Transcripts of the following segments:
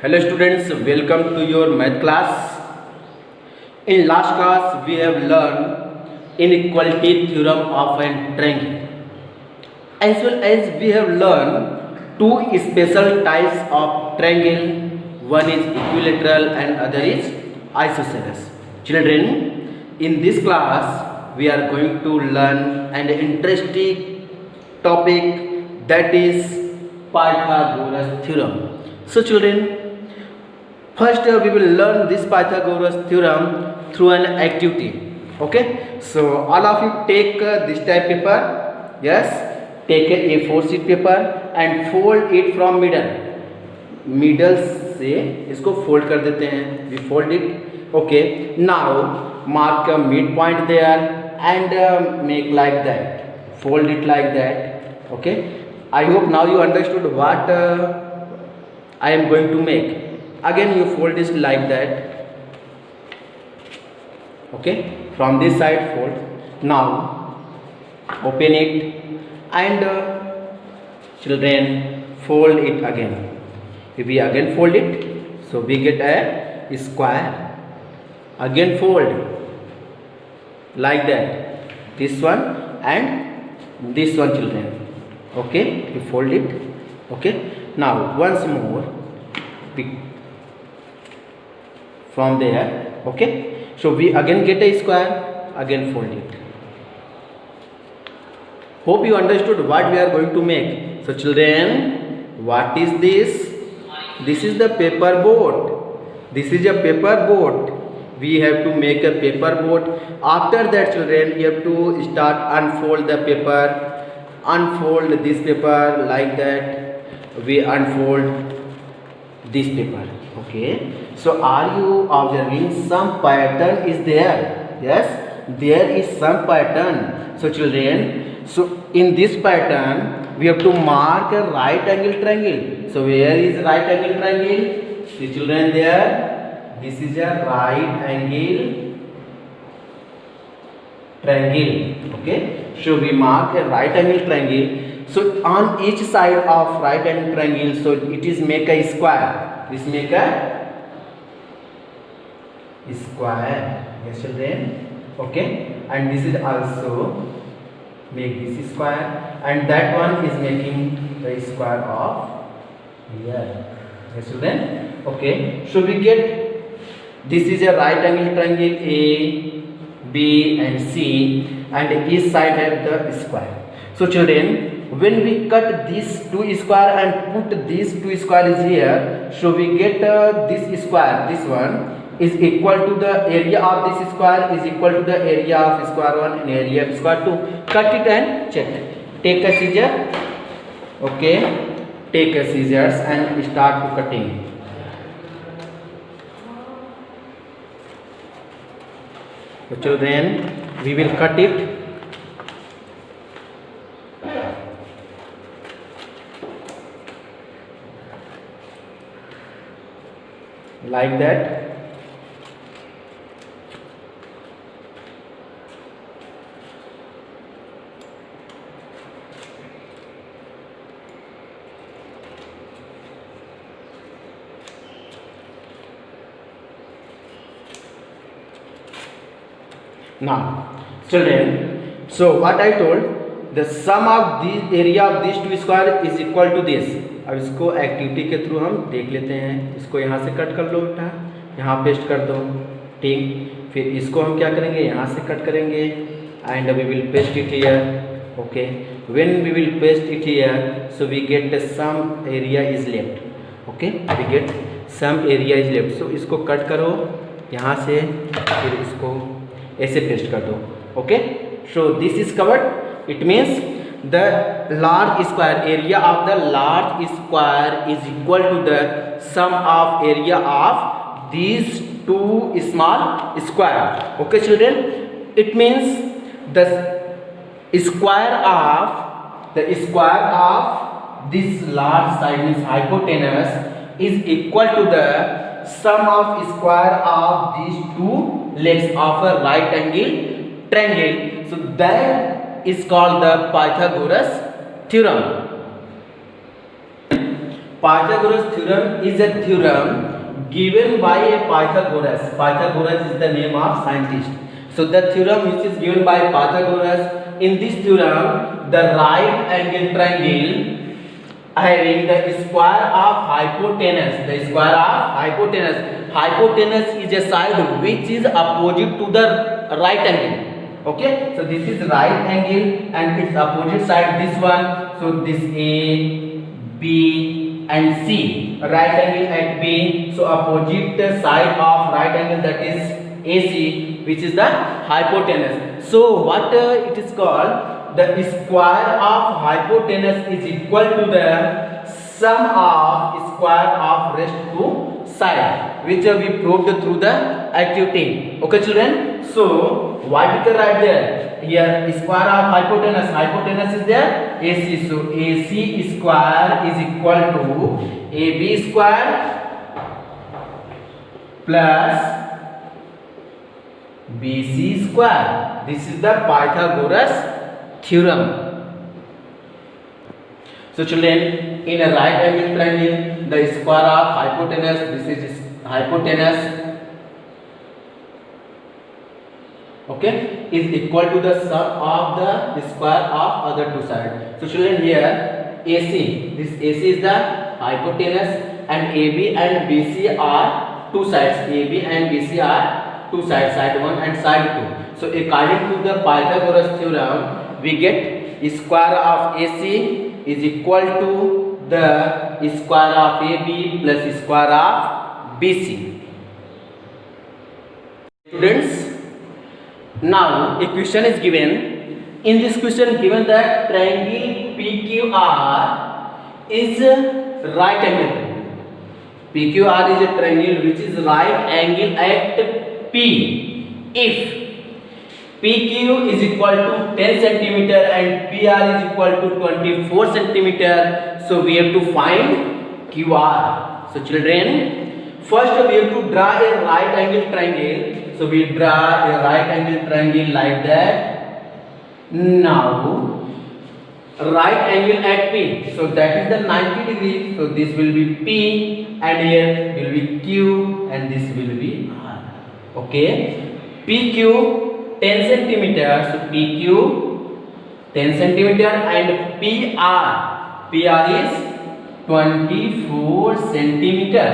Hello students, welcome to your math class. In last class we have learned inequality theorem of a triangle. As well as we have learned two special types of triangle. One is equilateral and other is isosceles. Children, in this class we are going to learn an interesting topic, that is Pythagoras theorem. So children, first we will learn this Pythagoras theorem through an activity. Okay, so all of you take this type paper. Yes, take a A4 sheet paper and fold it from middle से इसको fold कर देते हैं. We fold it. Okay, now mark a midpoint there and make like that. Fold it like that. Okay, I hope now you understood what I am going to make. Again you fold this like that. Okay, from this side fold. Now open it and children fold it again. If we again fold it, so we get a square. Again fold like that, this one and this one, children. Okay, we fold it. Okay, now once more we from there. Okay, so we again get a square, again fold it. Hope you understood what we are going to make. So children, what is this? This is the paper boat. This is a paper boat. We have to make a paper boat. After that, children, you have to start unfold the paper. Unfold this paper like that. We unfold this paper. Okay, so are you observing some pattern is there? Yes, there is some pattern. So children, so in this pattern we have to mark a right angle triangle. So where is right angle triangle? See children, there, this is a right angle triangle. Okay, so we mark a right angle triangle. So on each side of right angle triangle, so it is make a square. This make a square. Yes children. Okay, and this is also make this square, and that one is making the square of here. Yes children. Okay, so we get this is a right angle triangle A, B and C, and each side have the square. So children, when we cut these two square and put these two square is here, so we get this square, this one is equal to the area of this square is equal to the area of square 1 and area of square 2. Cut it and check. Take a scissor. Okay, take a scissors and start to cutting. So children, we will cut it. Like that. Now children, so what I told, the sum of this area of these two square is equal to this. अब इसको activity के through हम देख लेते हैं. इसको यहाँ से कट कर लो, उल्टा यहाँ पेस्ट कर दो. ठीक, फिर इसको हम क्या करेंगे, यहाँ से कट करेंगे and we will paste it here. Okay, when we will paste it here, so we get some area is left. Okay, we get some area is left. So इसको कट करो यहाँ से, फिर इसको ऐसे पेस्ट कर दो. Okay, so this is covered. It means the large square area of the large square is equal to the sum of area of these two small square. Okay children, it means the square of this large side means hypotenuse is equal to the sum of square of these two legs of a right angle triangle. So that is called the Pythagoras theorem. Pythagoras theorem is a theorem given by a Pythagoras. Pythagoras is the name of scientist. So the theorem which is given by Pythagoras, in this theorem the right angle triangle having the square of hypotenuse, hypotenuse is a side which is opposite to the right angle. Okay, so this is right angle and its opposite side this one. So this A, B and C, right angle at B. So opposite side of right angle, that is AC, which is the hypotenuse. So what it is called? The square of hypotenuse is equal to the sum of square of rest two side, which we proved through the activity. Okay children, so what we can write there? Here square of hypotenuse is there, AC. So AC square is equal to AB square plus BC square. This is the Pythagoras theorem. So children, in a right angle triangle, the square of hypotenuse, this is hypotenuse, okay, is equal to the sum of the square of other two sides. So children, here AC, this AC is the hypotenuse and AB and BC are two sides. AB and BC are two sides, side 1 and side 2. So according to the Pythagoras theorem, we get square of AC is equal to the square of AB plus square of BC. Students, now a question is given. In this question given that triangle PQR is right angle. PQR is a triangle which is right angle at P. If PQ is equal to 10 centimeter and PR is equal to 24 centimeter. So we have to find QR. So children, first we have to draw a right angle triangle. So we draw a right angle triangle like that. Now right angle at P. So that is the 90 degrees. So this will be P and here will be Q and this will be R. Okay. PQ 10 centimeter, so PQ 10 centimeter and PR is 24 centimeter.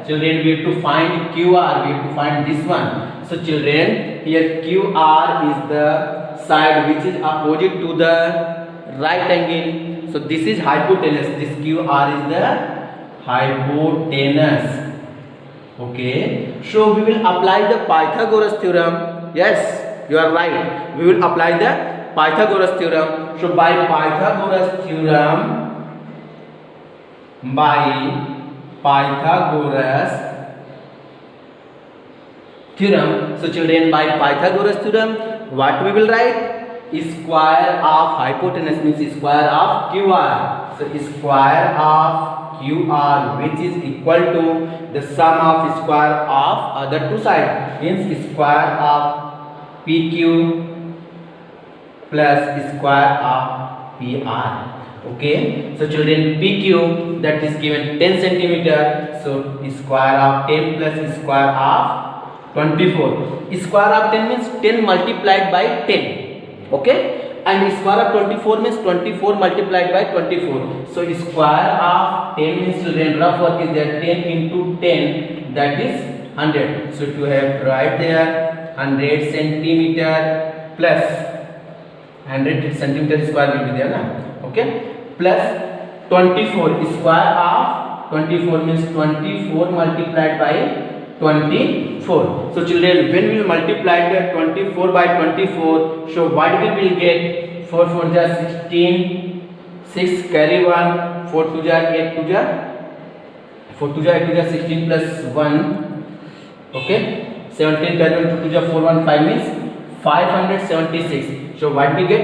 Children, we have to find QR, we have to find this one. So children, here QR is the side which is opposite to the right angle. So this is hypotenuse, this QR is the hypotenuse. Okay, so we will apply the Pythagoras theorem. Yes, you are right. We will apply the Pythagoras theorem. So by Pythagoras theorem, so children, by Pythagoras theorem, what we will write? Square of hypotenuse means square of QR. So square of QR, which is equal to the sum of square of other two sides, means square of PQ plus square of PR. Okay, so children, PQ that is given 10 centimeter. So square of 10 plus square of 24. Square of 10 means 10 multiplied by 10. Okay, and square of 24 means 24 multiplied by 24. So square of 10 means, children, rough work is there, 10 into 10, that is 100. So to have right there 100 centimeter plus 100 centimeter square will be there, na? Okay, plus 24, square of 24 means 24 multiplied by 24. So children, when we multiply the 24 by 24, so what we will get? 4 4 ja 16, 6 carry 1, 4 2 ja 8 2 ja 4 2 ja 8 2 ja 16 plus 1. Okay, 17 carry 1 2 2 ja 4 1 5 means 576. So what we get?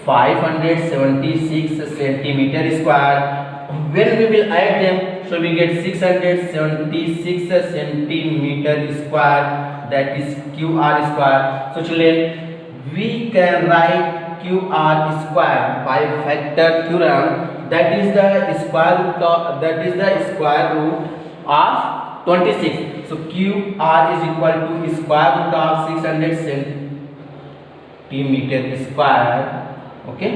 576 centimeter square. When we will add them, so we get 676 centimeter square, that is QR square. So children, we can write QR square by factor theorem that is the square root of 26. So QR is equal to square root of 600 centimeter square. Okay,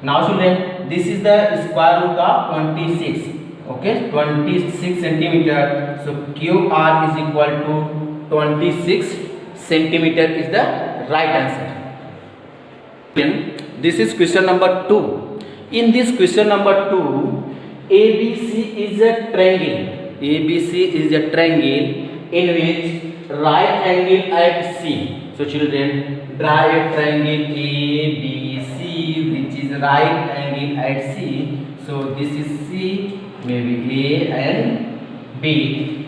now children, this is the square root of 26. Okay, 26 centimeter. So QR is equal to 26 centimeter is the right answer. This is question number 2. In this question number 2, ABC is a triangle. ABC is a triangle in which right angle at C. So children, draw a triangle ABC which is right angle at C. So this is C, maybe A and B.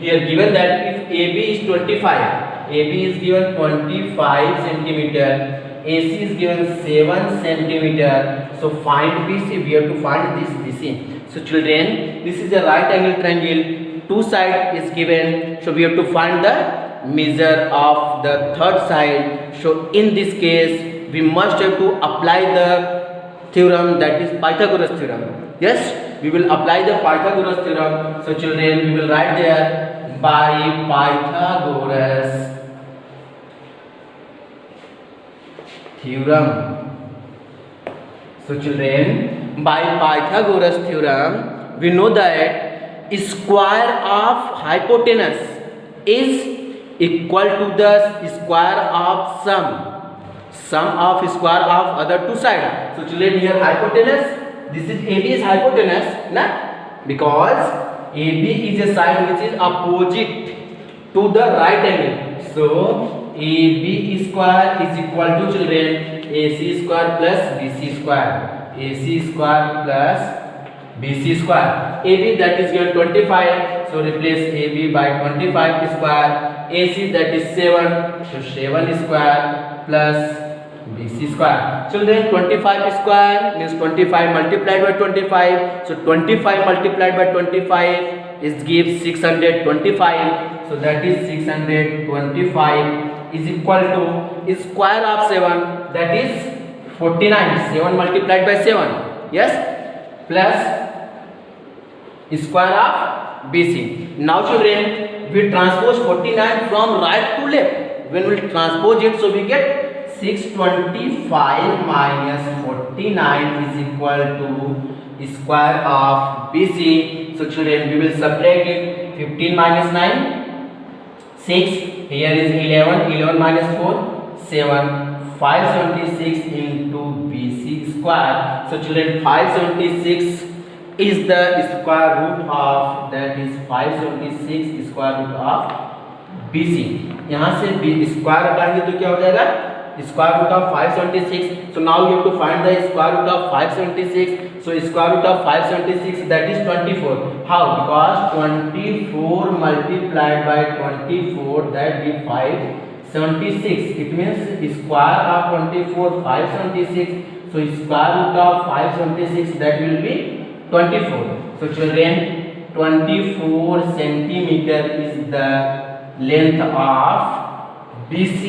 Here given that if AB is 25, AB is given 25 centimeter, AC is given 7 centimeter. So find BC. We have to find this BC. So children, this is a right angle triangle. Two sides is given. So we have to find the measure of the third side. So in this case, we must have to apply the theorem, that is Pythagoras theorem. Yes, we will apply the Pythagoras theorem. So children, we will write there by Pythagoras theorem. So children, by Pythagoras theorem, we know that square of hypotenuse is equal to the square of sum of square of other two sides. So children, here hypotenuse, this is AB is hypotenuse, na? Because AB is a side which is opposite to the right angle. So AB square is equal to children AC square plus BC square. AC square plus BC square. AB that is given 25. So replace AB by 25 square. AC that is 7. So 7 square plus BC square. Children, 25 square means 25 multiplied by 25. So 25 multiplied by 25 is gives 625. So that is 625 is equal to square of 7, that is 49. 7 multiplied by 7. Yes, plus square of BC. Now children, we transpose 49 from right to left. When we transpose it, so we get 625 minus 49 is equal to square of BC. So children, we will subtract it. 15 minus 9, 6. Here is 11. 11 minus 4, 7. 576 into BC square. So children, 576 is the square root of, that is 576 square root of BC. यहाँ से square हटाएंगे तो क्या हो जाएगा? Square root of 576. So now you have to find the square root of 576. So square root of 576, that is 24. How? Because 24 multiplied by 24, that is 576. It means square of 24, 576. So square root of 576, that will be 24. So children, 24 centimeter is the length of BC.